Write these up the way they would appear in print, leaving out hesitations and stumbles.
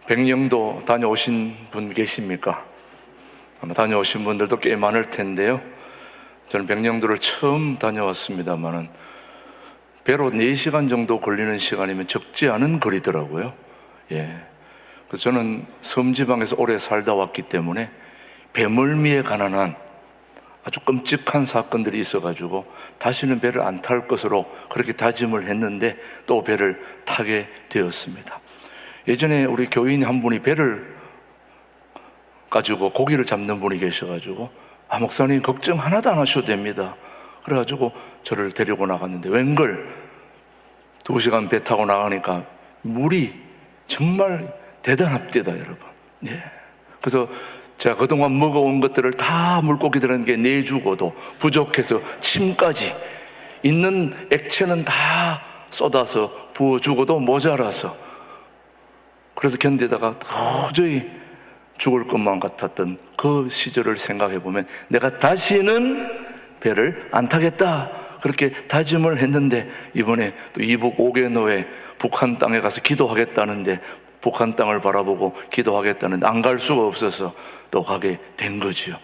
백령도 다녀오신 분 계십니까? 아마 다녀오신 분들도 꽤 많을 텐데요. 저는 백령도를 처음 다녀왔습니다만은 배로 4시간 정도 걸리는 시간이면 적지 않은 거리더라고요. 그래서 저는 섬지방에서 오래 살다 왔기 때문에 배멀미에 관한 한 아주 끔찍한 사건들이 있어가지고 다시는 배를 안 탈 것으로 그렇게 다짐을 했는데 또 배를 타게 되었습니다. 예전에 우리 교인 한 분이 배를 가지고 고기를 잡는 분이 계셔가지고 목사님 걱정 하나도 안 하셔도 됩니다. 그래가지고 저를 데리고 나갔는데 웬걸 2시간 배 타고 나가니까 물이 정말 대단합니다, 여러분. 그래서 제가 그동안 먹어온 것들을 다 물고기들에게 내주고도 부족해서 침까지 있는 액체는 다 쏟아서 부어주고도 모자라서, 그래서 견디다가 도저히 죽을 것만 같았던 그 시절을 생각해 보면 내가 다시는 배를 안 타겠다 그렇게 다짐을 했는데, 이번에 또 이북 5개노에 북한 땅에 가서 기도하겠다는데, 북한 땅을 바라보고 기도하겠다는데 안 갈 수가 없어서 또 가게 된 거지요.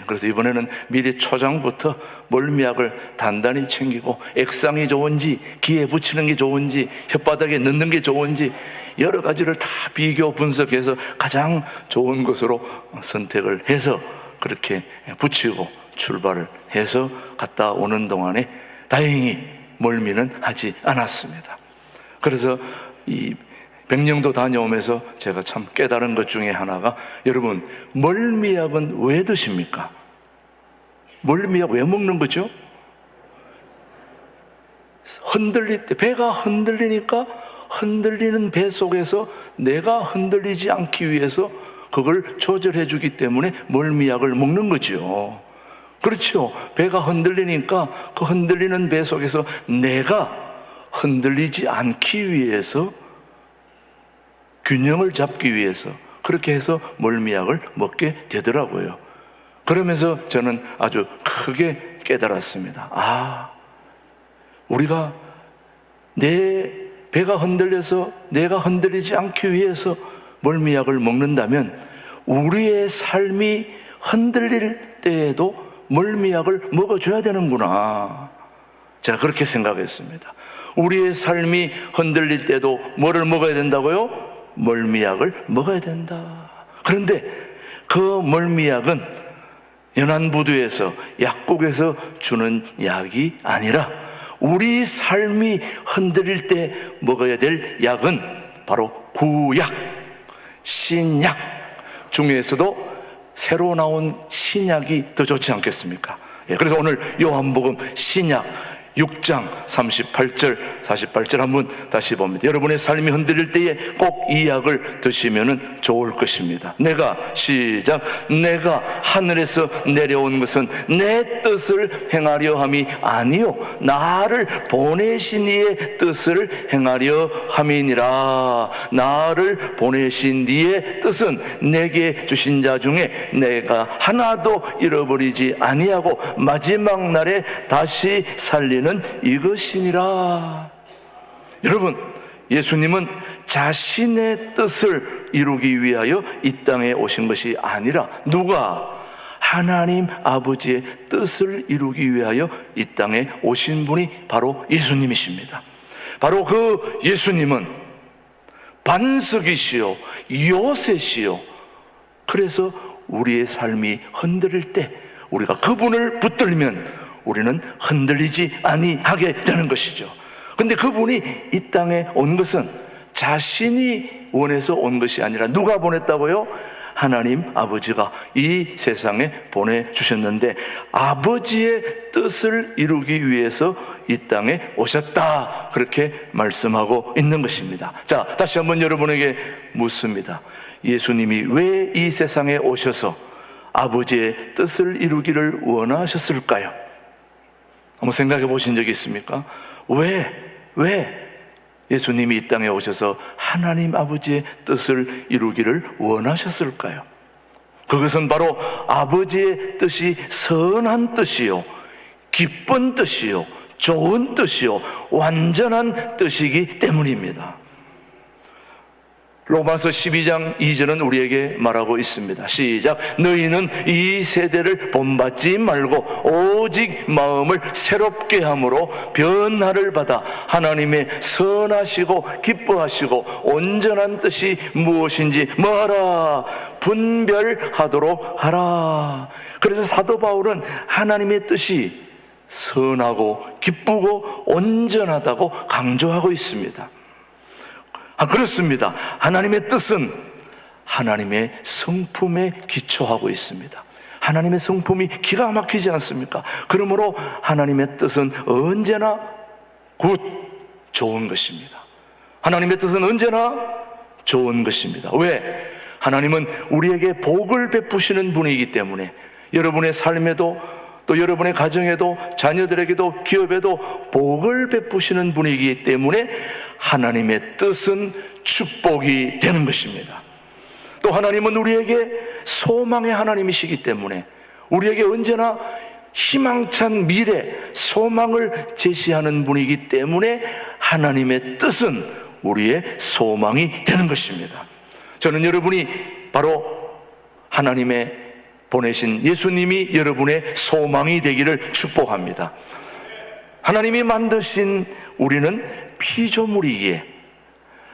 그래서 이번에는 미리 초장부터 멀미약을 단단히 챙기고, 액상이 좋은지 귀에 붙이는 게 좋은지 혓바닥에 넣는 게 좋은지 여러 가지를 다 비교 분석해서 가장 좋은 것으로 선택을 해서 그렇게 붙이고 출발을 해서 갔다 오는 동안에 다행히 멀미는 하지 않았습니다. 그래서 이 백령도 다녀오면서 제가 참 깨달은 것 중에 하나가, 여러분 멀미약은 왜 드십니까? 멀미약 왜 먹는 거죠? 흔들릴 때, 배가 흔들리니까 흔들리는 배 속에서 내가 흔들리지 않기 위해서 그걸 조절해 주기 때문에 멀미약을 먹는 거죠. 그렇죠. 배가 흔들리니까 그 흔들리는 배 속에서 내가 흔들리지 않기 위해서, 균형을 잡기 위해서 그렇게 해서 멀미약을 먹게 되더라고요. 그러면서 저는 아주 크게 깨달았습니다. 우리가 내 배가 흔들려서 내가 흔들리지 않기 위해서 멀미약을 먹는다면 우리의 삶이 흔들릴 때에도 멀미약을 먹어줘야 되는구나. 제가 그렇게 생각했습니다. 우리의 삶이 흔들릴 때도 뭐를 먹어야 된다고요? 멀미약을 먹어야 된다. 그런데 그 멀미약은 연안부두에서 약국에서 주는 약이 아니라 우리 삶이 흔들릴 때 먹어야 될 약은 바로 구약, 신약 중에서도 새로 나온 신약이 더 좋지 않겠습니까? 그래서 오늘 요한복음 신약 6장 38절 48절 한번 다시 봅니다. 여러분의 삶이 흔들릴 때에 꼭 이 약을 드시면 좋을 것입니다. 시작. 내가 하늘에서 내려온 것은 내 뜻을 행하려 함이 아니요 나를 보내신 이의 뜻을 행하려 함이니라. 나를 보내신 이의 뜻은 내게 주신 자 중에 내가 하나도 잃어버리지 아니하고 마지막 날에 다시 살리는 이것이니라. 여러분, 예수님은 자신의 뜻을 이루기 위하여 이 땅에 오신 것이 아니라 누가? 하나님 아버지의 뜻을 이루기 위하여 이 땅에 오신 분이 바로 예수님이십니다. 바로 그 예수님은 반석이시요 요새시요. 그래서 우리의 삶이 흔들릴 때 우리가 그분을 붙들면 우리는 흔들리지 아니하게 되는 것이죠. 근데 그분이 이 땅에 온 것은 자신이 원해서 온 것이 아니라 누가 보냈다고요? 하나님 아버지가 이 세상에 보내주셨는데 아버지의 뜻을 이루기 위해서 이 땅에 오셨다, 그렇게 말씀하고 있는 것입니다. 자, 다시 한번 여러분에게 묻습니다. 예수님이 왜 이 세상에 오셔서 아버지의 뜻을 이루기를 원하셨을까요? 한번 생각해 보신 적이 있습니까? 왜 예수님이 이 땅에 오셔서 하나님 아버지의 뜻을 이루기를 원하셨을까요? 그것은 바로 아버지의 뜻이 선한 뜻이요, 기쁜 뜻이요, 좋은 뜻이요, 완전한 뜻이기 때문입니다. 로마서 12장 2절은 우리에게 말하고 있습니다. 시작. 너희는 이 세대를 본받지 말고 오직 마음을 새롭게 함으로 변화를 받아 하나님의 선하시고 기뻐하시고 온전한 뜻이 무엇인지 뭐하라? 분별하도록 하라. 그래서 사도 바울은 하나님의 뜻이 선하고 기쁘고 온전하다고 강조하고 있습니다. 그렇습니다. 하나님의 뜻은 하나님의 성품에 기초하고 있습니다. 하나님의 성품이 기가 막히지 않습니까? 그러므로 하나님의 뜻은 언제나 굿, 좋은 것입니다. 하나님의 뜻은 언제나 좋은 것입니다. 왜? 하나님은 우리에게 복을 베푸시는 분이기 때문에 여러분의 삶에도 또 여러분의 가정에도 자녀들에게도 기업에도 복을 베푸시는 분이기 때문에 하나님의 뜻은 축복이 되는 것입니다. 또 하나님은 우리에게 소망의 하나님이시기 때문에 우리에게 언제나 희망찬 미래, 소망을 제시하는 분이기 때문에 하나님의 뜻은 우리의 소망이 되는 것입니다. 저는 여러분이 바로 하나님의 보내신 예수님이 여러분의 소망이 되기를 축복합니다. 하나님이 만드신 우리는 피조물이기에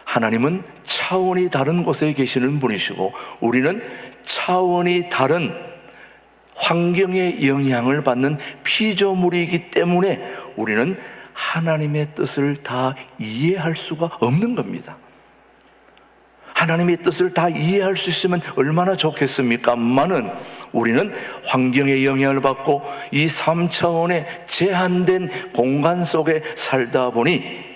하나님은 차원이 다른 곳에 계시는 분이시고 우리는 차원이 다른 환경의 영향을 받는 피조물이기 때문에 우리는 하나님의 뜻을 다 이해할 수가 없는 겁니다. 하나님의 뜻을 다 이해할 수 있으면 얼마나 좋겠습니까만은 우리는 환경의 영향을 받고 이 3차원의 제한된 공간 속에 살다 보니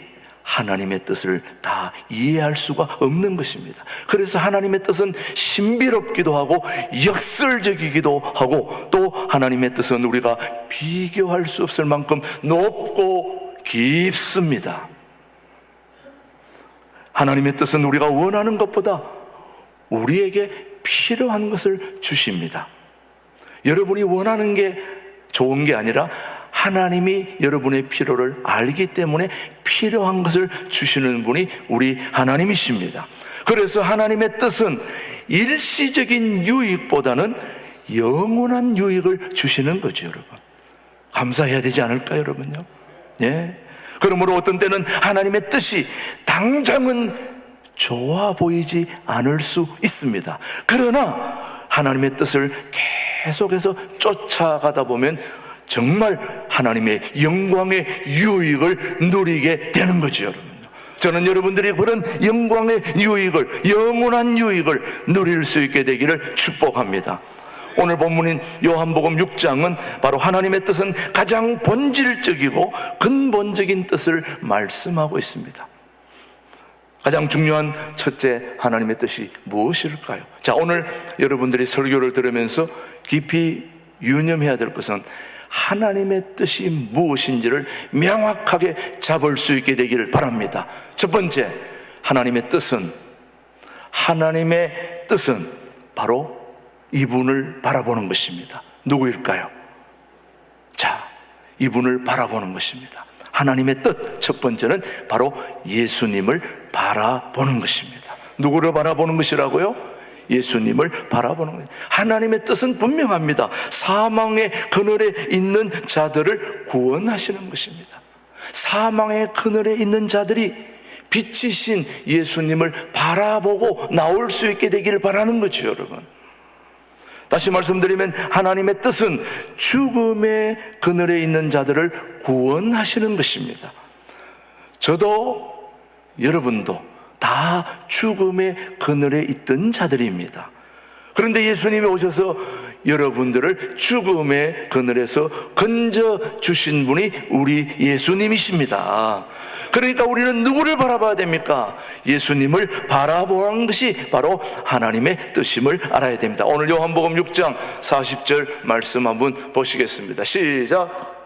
하나님의 뜻을 다 이해할 수가 없는 것입니다. 그래서 하나님의 뜻은 신비롭기도 하고 역설적이기도 하고 또 하나님의 뜻은 우리가 비교할 수 없을 만큼 높고 깊습니다. 하나님의 뜻은 우리가 원하는 것보다 우리에게 필요한 것을 주십니다. 여러분이 원하는 게 좋은 게 아니라 하나님이 여러분의 필요를 알기 때문에 필요한 것을 주시는 분이 우리 하나님이십니다. 그래서 하나님의 뜻은 일시적인 유익보다는 영원한 유익을 주시는 거죠, 여러분. 감사해야 되지 않을까요, 여러분요? 예. 그러므로 어떤 때는 하나님의 뜻이 당장은 좋아 보이지 않을 수 있습니다. 그러나 하나님의 뜻을 계속해서 쫓아가다 보면 정말 하나님의 영광의 유익을 누리게 되는 거죠, 여러분. 저는 여러분들이 그런 영광의 유익을, 영원한 유익을 누릴 수 있게 되기를 축복합니다. 오늘 본문인 요한복음 6장은 바로 하나님의 뜻은 가장 본질적이고 근본적인 뜻을 말씀하고 있습니다. 가장 중요한 첫째 하나님의 뜻이 무엇일까요? 자, 오늘 여러분들이 설교를 들으면서 깊이 유념해야 될 것은 하나님의 뜻이 무엇인지를 명확하게 잡을 수 있게 되기를 바랍니다. 첫 번째, 하나님의 뜻은 바로 이분을 바라보는 것입니다. 누구일까요? 자, 이분을 바라보는 것입니다. 하나님의 뜻, 첫 번째는 바로 예수님을 바라보는 것입니다. 누구를 바라보는 것이라고요? 예수님을 바라보는 거예요. 하나님의 뜻은 분명합니다. 사망의 그늘에 있는 자들을 구원하시는 것입니다. 사망의 그늘에 있는 자들이 빛이신 예수님을 바라보고 나올 수 있게 되기를 바라는 거죠, 여러분. 다시 말씀드리면 하나님의 뜻은 죽음의 그늘에 있는 자들을 구원하시는 것입니다. 저도 여러분도 다 죽음의 그늘에 있던 자들입니다. 그런데 예수님이 오셔서 여러분들을 죽음의 그늘에서 건져 주신 분이 우리 예수님이십니다. 그러니까 우리는 누구를 바라봐야 됩니까? 예수님을 바라보는 것이 바로 하나님의 뜻임을 알아야 됩니다. 오늘 요한복음 6장 40절 말씀 한번 보시겠습니다. 시작.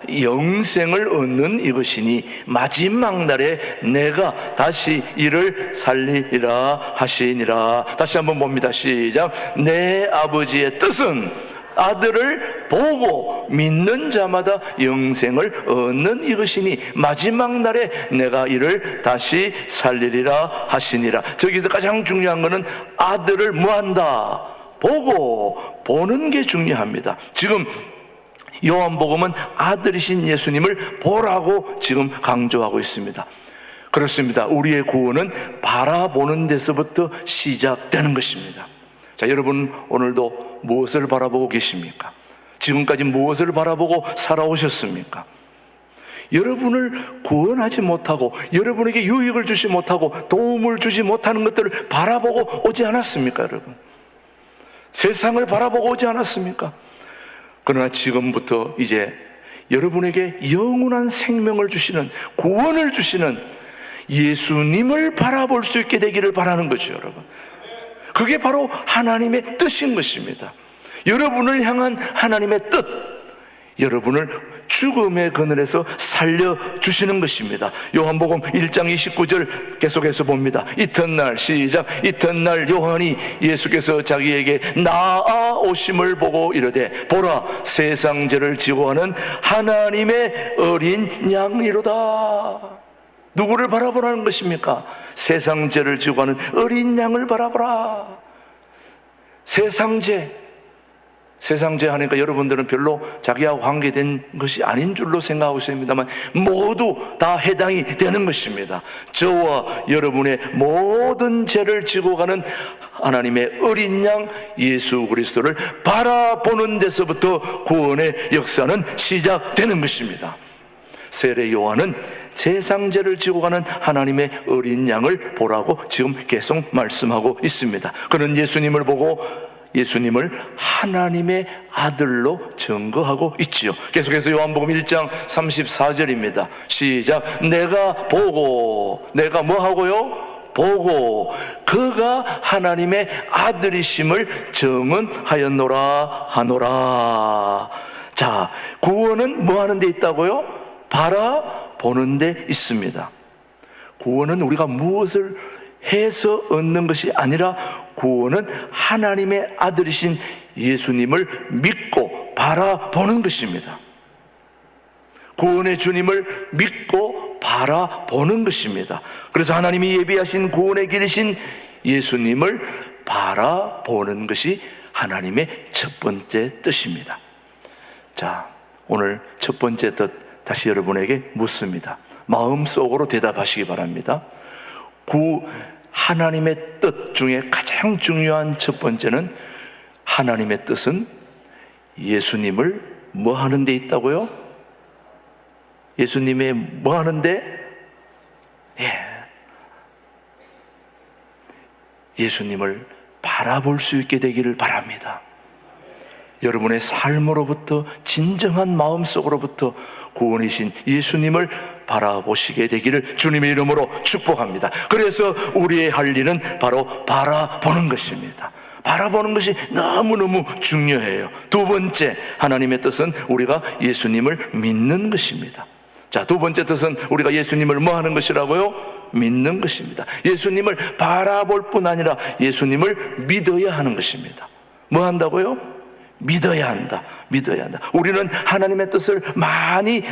영생을 얻는 이것이니 마지막 날에 내가 다시 이를 살리리라 하시니라. 다시 한번 봅니다. 시작. 내 아버지의 뜻은 아들을 보고 믿는 자마다 영생을 얻는 이것이니 마지막 날에 내가 이를 다시 살리리라 하시니라. 저기서 가장 중요한 것은 아들을 뭐한다? 보는 게 중요합니다. 지금 요한복음은 아들이신 예수님을 보라고 지금 강조하고 있습니다. 그렇습니다. 우리의 구원은 바라보는 데서부터 시작되는 것입니다. 자, 여러분 오늘도 무엇을 바라보고 계십니까? 지금까지 무엇을 바라보고 살아오셨습니까? 여러분을 구원하지 못하고 여러분에게 유익을 주지 못하고 도움을 주지 못하는 것들을 바라보고 오지 않았습니까, 여러분? 세상을 바라보고 오지 않았습니까? 그러나 지금부터 이제 여러분에게 영원한 생명을 주시는, 구원을 주시는 예수님을 바라볼 수 있게 되기를 바라는 거죠, 여러분. 그게 바로 하나님의 뜻인 것입니다. 여러분을 향한 하나님의 뜻, 여러분을 죽음의 그늘에서 살려주시는 것입니다. 요한복음 1장 29절 계속해서 봅니다. 이튿날, 시작. 이튿날 요한이 예수께서 자기에게 나아오심을 보고 이르되 보라, 세상 죄를 지고 가는 하나님의 어린 양이로다. 누구를 바라보라는 것입니까? 세상 죄를 지고 가는 어린 양을 바라보라. 세상 죄 하니까 여러분들은 별로 자기하고 관계된 것이 아닌 줄로 생각하고 있습니다만 모두 다 해당이 되는 것입니다. 저와 여러분의 모든 죄를 지고 가는 하나님의 어린 양 예수 그리스도를 바라보는 데서부터 구원의 역사는 시작되는 것입니다. 세례 요한은 세상죄를 지고 가는 하나님의 어린 양을 보라고 지금 계속 말씀하고 있습니다. 그는 예수님을 보고 예수님을 하나님의 아들로 증거하고 있지요. 계속해서 요한복음 1장 34절입니다. 시작. 내가 뭐 하고요? 보고 그가 하나님의 아들이심을 증언하였노라 하노라. 자, 구원은 뭐 하는 데 있다고요? 바라보는 데 있습니다. 구원은 우리가 무엇을 해서 얻는 것이 아니라 구원은 하나님의 아들이신 예수님을 믿고 바라보는 것입니다. 구원의 주님을 믿고 바라보는 것입니다. 그래서 하나님이 예비하신 구원의 길이신 예수님을 바라보는 것이 하나님의 첫 번째 뜻입니다. 자, 오늘 첫 번째 뜻 다시 여러분에게 묻습니다. 마음속으로 대답하시기 바랍니다. 하나님의 뜻 중에 가장 중요한 첫 번째는 하나님의 뜻은 예수님을 뭐 하는 데 있다고요? 예수님의 뭐 하는데? 예수님을 바라볼 수 있게 되기를 바랍니다. 여러분의 삶으로부터 진정한 마음속으로부터 구원이신 예수님을 바라보시게 되기를 주님의 이름으로 축복합니다. 그래서 우리의 할 일은 바로 바라보는 것입니다. 바라보는 것이 너무너무 중요해요. 두 번째, 하나님의 뜻은 우리가 예수님을 믿는 것입니다. 자, 두 번째 뜻은 우리가 예수님을 뭐 하는 것이라고요? 믿는 것입니다. 예수님을 바라볼 뿐 아니라 예수님을 믿어야 하는 것입니다. 뭐 한다고요? 믿어야 한다. 우리는 하나님의 뜻을 많이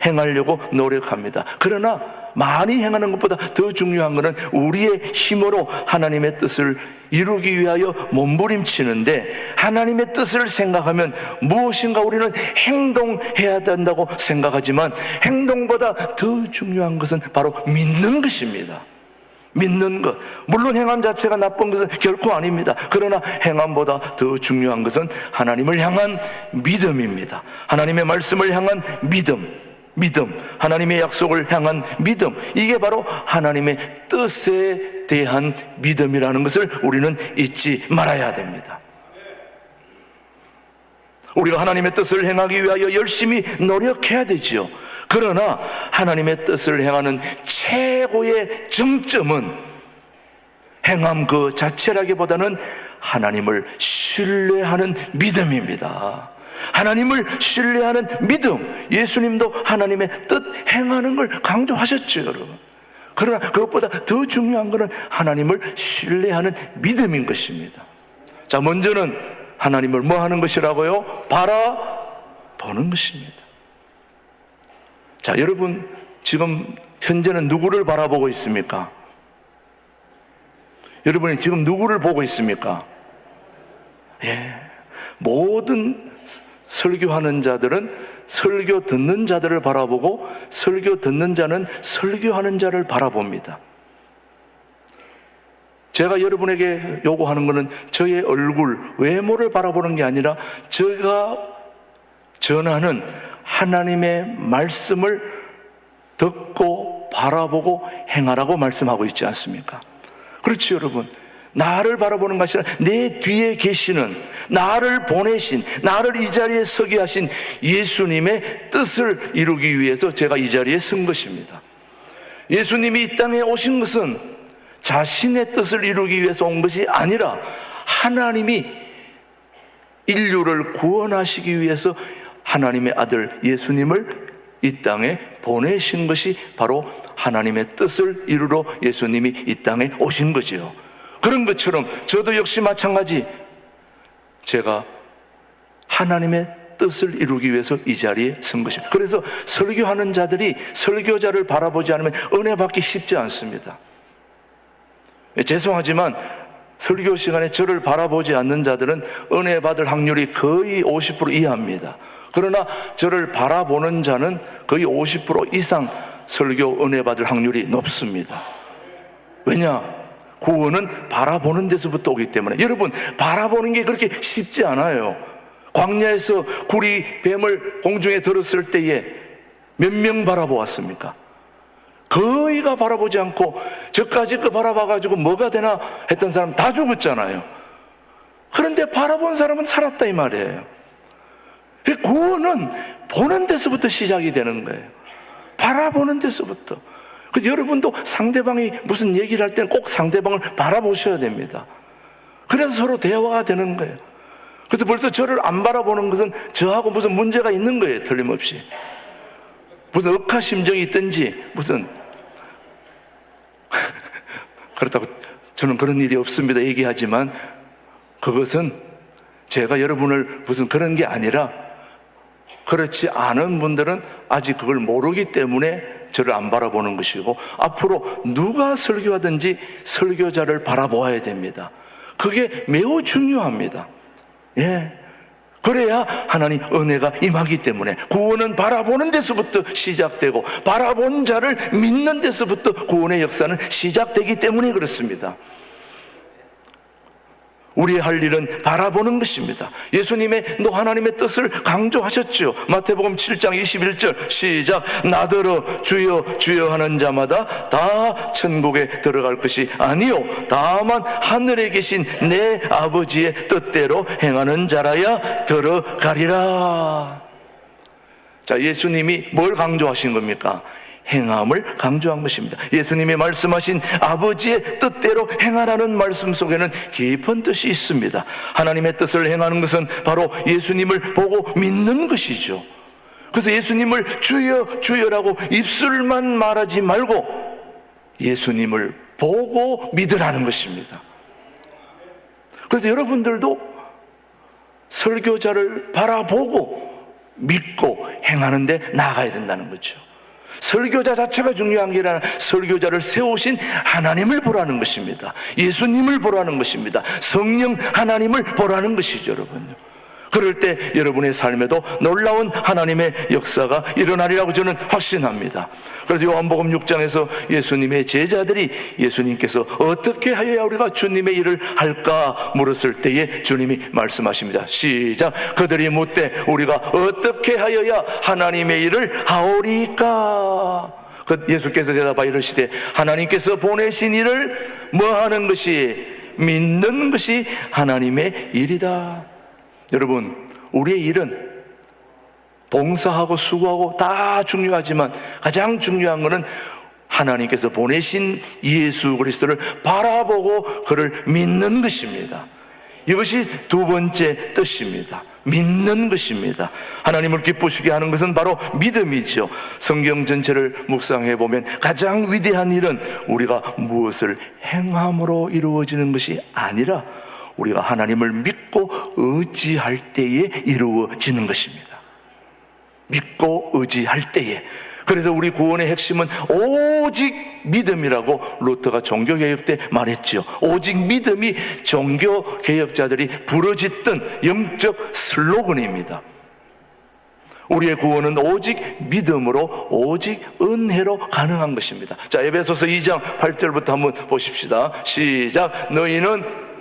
행하려고 노력합니다. 그러나 많이 행하는 것보다 더 중요한 것은 우리의 힘으로 하나님의 뜻을 이루기 위하여 몸부림치는데, 하나님의 뜻을 생각하면 무엇인가 우리는 행동해야 된다고 생각하지만 행동보다 더 중요한 것은 바로 믿는 것입니다. 믿는 것. 물론 행함 자체가 나쁜 것은 결코 아닙니다. 그러나 행함보다 더 중요한 것은 하나님을 향한 믿음입니다. 하나님의 말씀을 향한 믿음, 하나님의 약속을 향한 믿음, 이게 바로 하나님의 뜻에 대한 믿음이라는 것을 우리는 잊지 말아야 됩니다. 우리가 하나님의 뜻을 행하기 위하여 열심히 노력해야 되지요. 그러나 하나님의 뜻을 행하는 최고의 정점은 행함 그 자체라기보다는 하나님을 신뢰하는 믿음입니다. 하나님을 신뢰하는 믿음. 예수님도 하나님의 뜻 행하는 걸 강조하셨죠, 여러분. 그러나 그것보다 더 중요한 것은 하나님을 신뢰하는 믿음인 것입니다. 자, 먼저는 하나님을 뭐 하는 것이라고요? 바라보는 것입니다. 자, 여러분 지금 현재는 누구를 바라보고 있습니까? 여러분이 지금 누구를 보고 있습니까? 모든 설교하는 자들은 설교 듣는 자들을 바라보고 설교 듣는 자는 설교하는 자를 바라봅니다. 제가 여러분에게 요구하는 것은 저의 얼굴, 외모를 바라보는 게 아니라 제가 전하는 하나님의 말씀을 듣고 바라보고 행하라고 말씀하고 있지 않습니까? 그렇지 여러분. 나를 바라보는 것이 아니라 내 뒤에 계시는, 나를 보내신, 나를 이 자리에 서게 하신 예수님의 뜻을 이루기 위해서 제가 이 자리에 선 것입니다. 예수님이 이 땅에 오신 것은 자신의 뜻을 이루기 위해서 온 것이 아니라 하나님이 인류를 구원하시기 위해서 하나님의 아들 예수님을 이 땅에 보내신 것이 바로 하나님의 뜻을 이루러 예수님이 이 땅에 오신 거지요. 그런 것처럼 저도 역시 마찬가지, 제가 하나님의 뜻을 이루기 위해서 이 자리에 선 것입니다. 그래서 설교하는 자들이 설교자를 바라보지 않으면 은혜 받기 쉽지 않습니다. 죄송하지만 설교 시간에 저를 바라보지 않는 자들은 은혜 받을 확률이 거의 50% 이하입니다. 그러나 저를 바라보는 자는 거의 50% 이상 설교 은혜 받을 확률이 높습니다. 왜냐? 구원은 바라보는 데서부터 오기 때문에. 여러분, 바라보는 게 그렇게 쉽지 않아요. 광야에서 굴이 뱀을 공중에 들었을 때에 몇 명 바라보았습니까? 거의가 바라보지 않고 저까지 그 바라봐가지고 뭐가 되나 했던 사람 다 죽었잖아요. 그런데 바라본 사람은 살았다 이 말이에요. 구원은 보는 데서부터 시작이 되는 거예요. 바라보는 데서부터. 그래서 여러분도 상대방이 무슨 얘기를 할 때는 꼭 상대방을 바라보셔야 됩니다. 그래서 서로 대화가 되는 거예요. 그래서 벌써 저를 안 바라보는 것은 저하고 무슨 문제가 있는 거예요. 틀림없이. 무슨 억하심정이 있든지 무슨 그렇다고 저는 그런 일이 없습니다 얘기하지만, 그것은 제가 여러분을 무슨 그런 게 아니라, 그렇지 않은 분들은 아직 그걸 모르기 때문에 저를 안 바라보는 것이고, 앞으로 누가 설교하든지 설교자를 바라보아야 됩니다. 그게 매우 중요합니다. 그래야 하나님 은혜가 임하기 때문에. 구원은 바라보는 데서부터 시작되고 바라본 자를 믿는 데서부터 구원의 역사는 시작되기 때문에 그렇습니다. 우리의 할 일은 바라보는 것입니다. 예수님의 너 하나님의 뜻을 강조하셨죠. 마태복음 7장 21절 시작. 나더러 주여 주여 하는 자마다 다 천국에 들어갈 것이 아니요 다만 하늘에 계신 내 아버지의 뜻대로 행하는 자라야 들어가리라. 자, 예수님이 뭘 강조하신 겁니까? 행함을 강조한 것입니다. 예수님이 말씀하신 아버지의 뜻대로 행하라는 말씀 속에는 깊은 뜻이 있습니다. 하나님의 뜻을 행하는 것은 바로 예수님을 보고 믿는 것이죠. 그래서 예수님을 주여 주여라고 입술만 말하지 말고 예수님을 보고 믿으라는 것입니다. 그래서 여러분들도 설교자를 바라보고 믿고 행하는 데 나아가야 된다는 거죠. 설교자 자체가 중요한 게 아니라 설교자를 세우신 하나님을 보라는 것입니다. 예수님을 보라는 것입니다. 성령 하나님을 보라는 것이죠, 여러분. 그럴 때 여러분의 삶에도 놀라운 하나님의 역사가 일어나리라고 저는 확신합니다. 그래서 요한복음 6장에서 예수님의 제자들이 예수님께서 어떻게 하여야 우리가 주님의 일을 할까 물었을 때에 주님이 말씀하십니다. 시작. 그들이 묻되 우리가 어떻게 하여야 하나님의 일을 하오리까? 예수께서 대답하여 이르시되 하나님께서 보내신 일을 뭐 하는 것이? 믿는 것이 하나님의 일이다. 여러분, 우리의 일은 봉사하고 수고하고 다 중요하지만 가장 중요한 것은 하나님께서 보내신 예수 그리스도를 바라보고 그를 믿는 것입니다. 이것이 두 번째 뜻입니다. 믿는 것입니다. 하나님을 기쁘시게 하는 것은 바로 믿음이죠. 성경 전체를 묵상해 보면 가장 위대한 일은 우리가 무엇을 행함으로 이루어지는 것이 아니라 우리가 하나님을 믿고 의지할 때에 이루어지는 것입니다. 믿고 의지할 때에. 그래서 우리 구원의 핵심은 오직 믿음이라고 루터가 종교개혁 때 말했죠. 오직 믿음이 종교개혁자들이 부르짖던 영적 슬로건입니다. 우리의 구원은 오직 믿음으로, 오직 은혜로 가능한 것입니다. 자, 에베소서 2장 8절부터 한번 보십시다. 시작. 너희는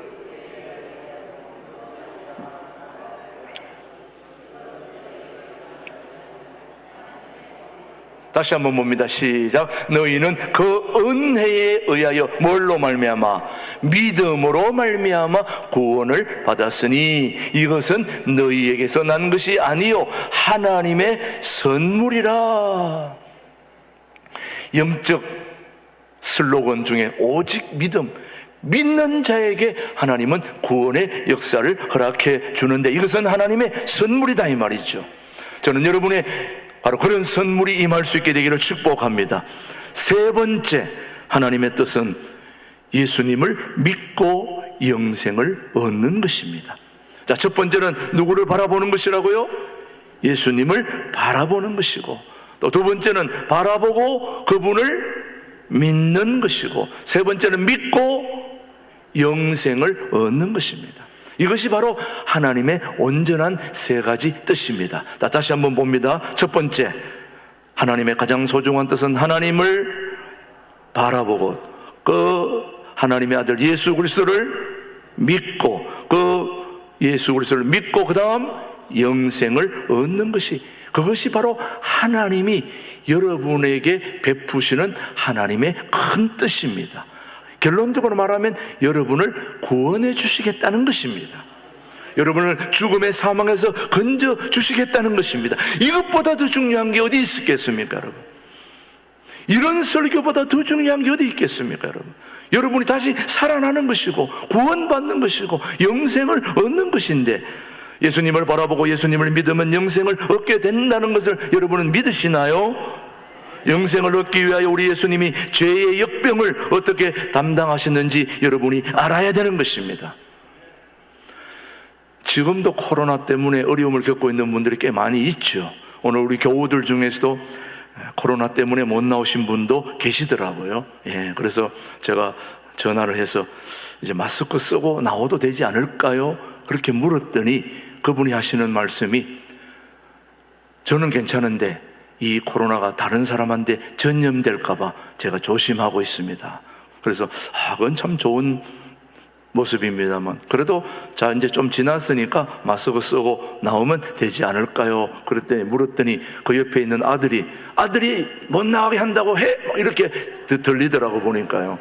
다시 한번 봅니다. 시작. 너희는 그 은혜에 의하여 뭘로 말미암아? 믿음으로 말미암아 구원을 받았으니 이것은 너희에게서 난 것이 아니요 하나님의 선물이라. 영적 슬로건 중에 오직 믿음, 믿는 자에게 하나님은 구원의 역사를 허락해 주는데 이것은 하나님의 선물이다 이 말이죠. 저는 여러분의 바로 그런 선물이 임할 수 있게 되기를 축복합니다. 세 번째, 하나님의 뜻은 예수님을 믿고 영생을 얻는 것입니다. 자, 첫 번째는 누구를 바라보는 것이라고요? 예수님을 바라보는 것이고, 또 두 번째는 바라보고 그분을 믿는 것이고, 세 번째는 믿고 영생을 얻는 것입니다. 이것이 바로 하나님의 온전한 세 가지 뜻입니다. 다시 한번 봅니다. 첫 번째, 하나님의 가장 소중한 뜻은 하나님을 바라보고 그 하나님의 아들 예수 그리스도를 믿고 그 예수 그리스도를 믿고 그 다음 영생을 얻는 것이, 그것이 바로 하나님이 여러분에게 베푸시는 하나님의 큰 뜻입니다. 결론적으로 말하면 여러분을 구원해 주시겠다는 것입니다. 여러분을 죽음의 사망에서 건져 주시겠다는 것입니다. 이것보다 더 중요한 게 어디 있겠습니까, 여러분? 이런 설교보다 더 중요한 게 어디 있겠습니까, 여러분? 여러분이 다시 살아나는 것이고 구원받는 것이고 영생을 얻는 것인데, 예수님을 바라보고 예수님을 믿으면 영생을 얻게 된다는 것을 여러분은 믿으시나요? 영생을 얻기 위하여 우리 예수님이 죄의 역병을 어떻게 담당하셨는지 여러분이 알아야 되는 것입니다. 지금도 코로나 때문에 어려움을 겪고 있는 분들이 꽤 많이 있죠. 오늘 우리 교우들 중에서도 코로나 때문에 못 나오신 분도 계시더라고요. 그래서 제가 전화를 해서 이제 마스크 쓰고 나와도 되지 않을까요? 그렇게 물었더니 그분이 하시는 말씀이, 저는 괜찮은데 이 코로나가 다른 사람한테 전염될까봐 제가 조심하고 있습니다. 그래서 그건 참 좋은 모습입니다만, 그래도 자 이제 좀 지났으니까 마스크 쓰고 나오면 되지 않을까요? 그랬더니 물었더니 그 옆에 있는 아들이 못 나가게 한다고 해? 이렇게 들리더라고 보니까요.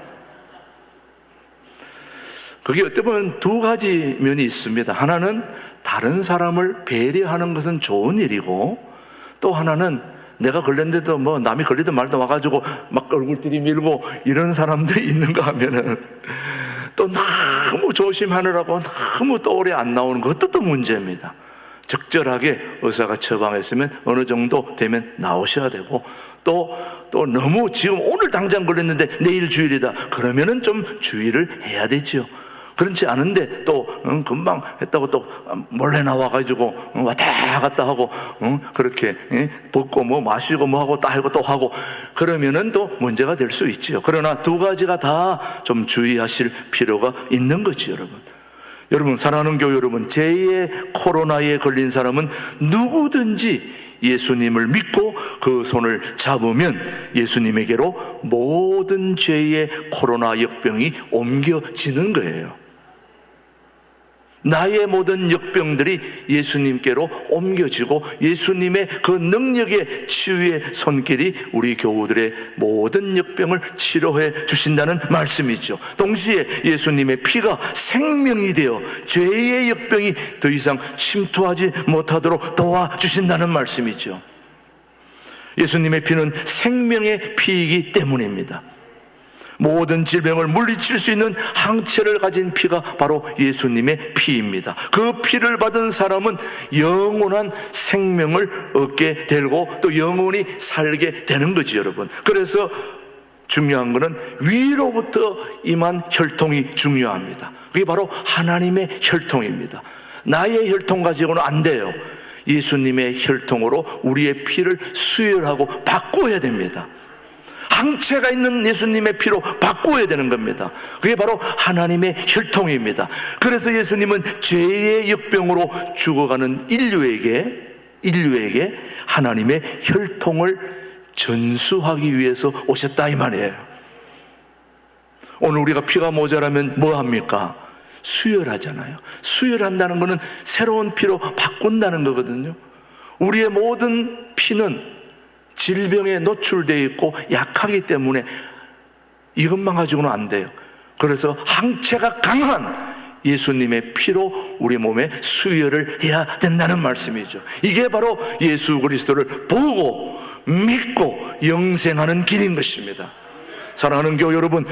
그게 어떻게 보면 두 가지 면이 있습니다. 하나는 다른 사람을 배려하는 것은 좋은 일이고, 또 하나는 내가 걸렸는데도 뭐 남이 걸리든 말든 와가지고 막 얼굴 들이밀고 이런 사람들이 있는가 하면은 또 너무 조심하느라고 너무 또 오래 안 나오는 것도 또 문제입니다. 적절하게 의사가 처방했으면 어느 정도 되면 나오셔야 되고, 또 너무 지금 오늘 당장 걸렸는데 내일 주일이다 그러면은 좀 주의를 해야 되죠. 그렇지 않은데 또 금방 했다고 또 몰래 나와가지고 왔다 갔다 하고 그렇게 벗고 뭐 마시고 뭐 하고 또 하고 그러면은 또 문제가 될 수 있지요. 그러나 두 가지가 다 좀 주의하실 필요가 있는 거지, 여러분. 여러분, 사랑하는 교회 여러분, 제2의 코로나에 걸린 사람은 누구든지 예수님을 믿고 그 손을 잡으면 예수님에게로 모든 죄의 코로나 역병이 옮겨지는 거예요. 나의 모든 역병들이 예수님께로 옮겨지고 예수님의 그 능력의 치유의 손길이 우리 교우들의 모든 역병을 치료해 주신다는 말씀이죠. 동시에 예수님의 피가 생명이 되어 죄의 역병이 더 이상 침투하지 못하도록 도와주신다는 말씀이죠. 예수님의 피는 생명의 피이기 때문입니다. 모든 질병을 물리칠 수 있는 항체를 가진 피가 바로 예수님의 피입니다. 그 피를 받은 사람은 영원한 생명을 얻게 되고 또 영원히 살게 되는 거지, 여러분. 그래서 중요한 것은 위로부터 임한 혈통이 중요합니다. 그게 바로 하나님의 혈통입니다. 나의 혈통 가지고는 안 돼요. 예수님의 혈통으로 우리의 피를 수혈하고 바꿔야 됩니다. 항체가 있는 예수님의 피로 바꿔야 되는 겁니다. 그게 바로 하나님의 혈통입니다. 그래서 예수님은 죄의 역병으로 죽어가는 인류에게 하나님의 혈통을 전수하기 위해서 오셨다 이 말이에요. 오늘 우리가 피가 모자라면 뭐 합니까? 수혈하잖아요. 수혈한다는 것은 새로운 피로 바꾼다는 거거든요. 우리의 모든 피는 질병에 노출되어 있고 약하기 때문에 이것만 가지고는 안 돼요. 그래서 항체가 강한 예수님의 피로 우리 몸에 수혈을 해야 된다는 말씀이죠. 이게 바로 예수 그리스도를 보고 믿고 영생하는 길인 것입니다. 사랑하는 교회 여러분,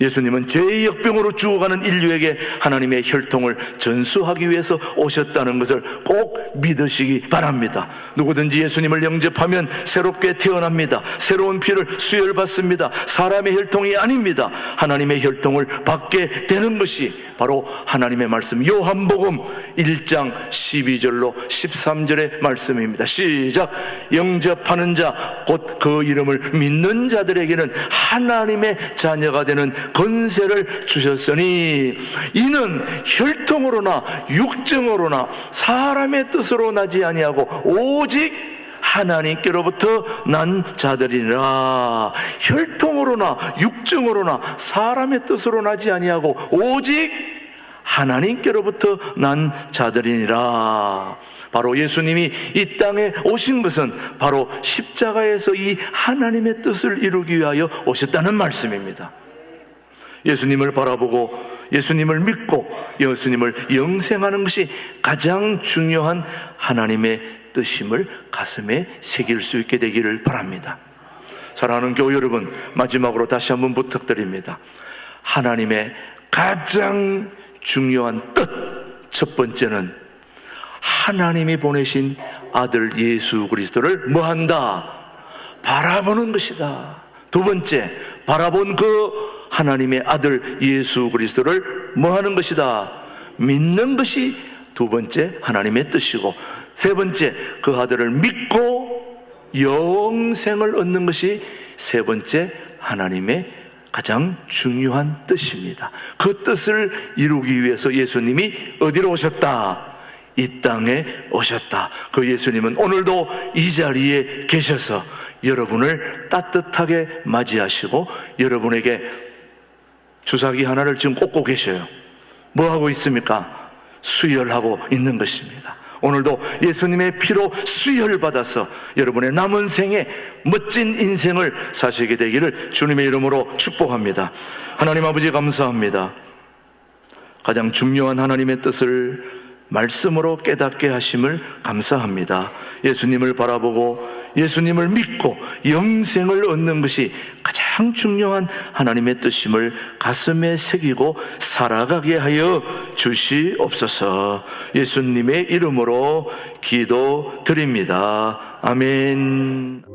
예수님은 죄의 역병으로 죽어가는 인류에게 하나님의 혈통을 전수하기 위해서 오셨다는 것을 꼭 믿으시기 바랍니다. 누구든지 예수님을 영접하면 새롭게 태어납니다. 새로운 피를 수혈받습니다. 사람의 혈통이 아닙니다. 하나님의 혈통을 받게 되는 것이 바로 하나님의 말씀, 요한복음 1장 12절로 13절의 말씀입니다. 시작. 영접하는 자 곧 그 이름을 믿는 자들에게는 하나님의 자녀가 되는 권세를 주셨으니 이는 혈통으로나 육정으로나 사람의 뜻으로 나지 아니하고 오직 하나님께로부터 난 자들이니라. 혈통으로나 육정으로나 사람의 뜻으로 나지 아니하고 오직 하나님께로부터 난 자들이니라. 바로 예수님이 이 땅에 오신 것은 바로 십자가에서 이 하나님의 뜻을 이루기 위하여 오셨다는 말씀입니다. 예수님을 바라보고 예수님을 믿고 예수님을 영생하는 것이 가장 중요한 하나님의 뜻임을 가슴에 새길 수 있게 되기를 바랍니다. 사랑하는 교회 여러분, 마지막으로 다시 한번 부탁드립니다. 하나님의 가장 중요한 뜻, 첫 번째는 하나님이 보내신 아들 예수 그리스도를 뭐한다? 바라보는 것이다. 두 번째, 바라본 그 하나님의 아들 예수 그리스도를 뭐하는 것이다? 믿는 것이 두 번째 하나님의 뜻이고, 세 번째 그 아들을 믿고 영생을 얻는 것이 세 번째 하나님의 가장 중요한 뜻입니다. 그 뜻을 이루기 위해서 예수님이 어디로 오셨다? 이 땅에 오셨다. 그 예수님은 오늘도 이 자리에 계셔서 여러분을 따뜻하게 맞이하시고 여러분에게 주사기 하나를 지금 꽂고 계셔요. 뭐 하고 있습니까? 수혈하고 있는 것입니다. 오늘도 예수님의 피로 수혈받아서 여러분의 남은 생에 멋진 인생을 사시게 되기를 주님의 이름으로 축복합니다. 하나님 아버지 감사합니다. 가장 중요한 하나님의 뜻을 말씀으로 깨닫게 하심을 감사합니다. 예수님을 바라보고 예수님을 믿고 영생을 얻는 것이 가장 중요한 하나님의 뜻임을 가슴에 새기고 살아가게 하여 주시옵소서. 예수님의 이름으로 기도드립니다. 아멘.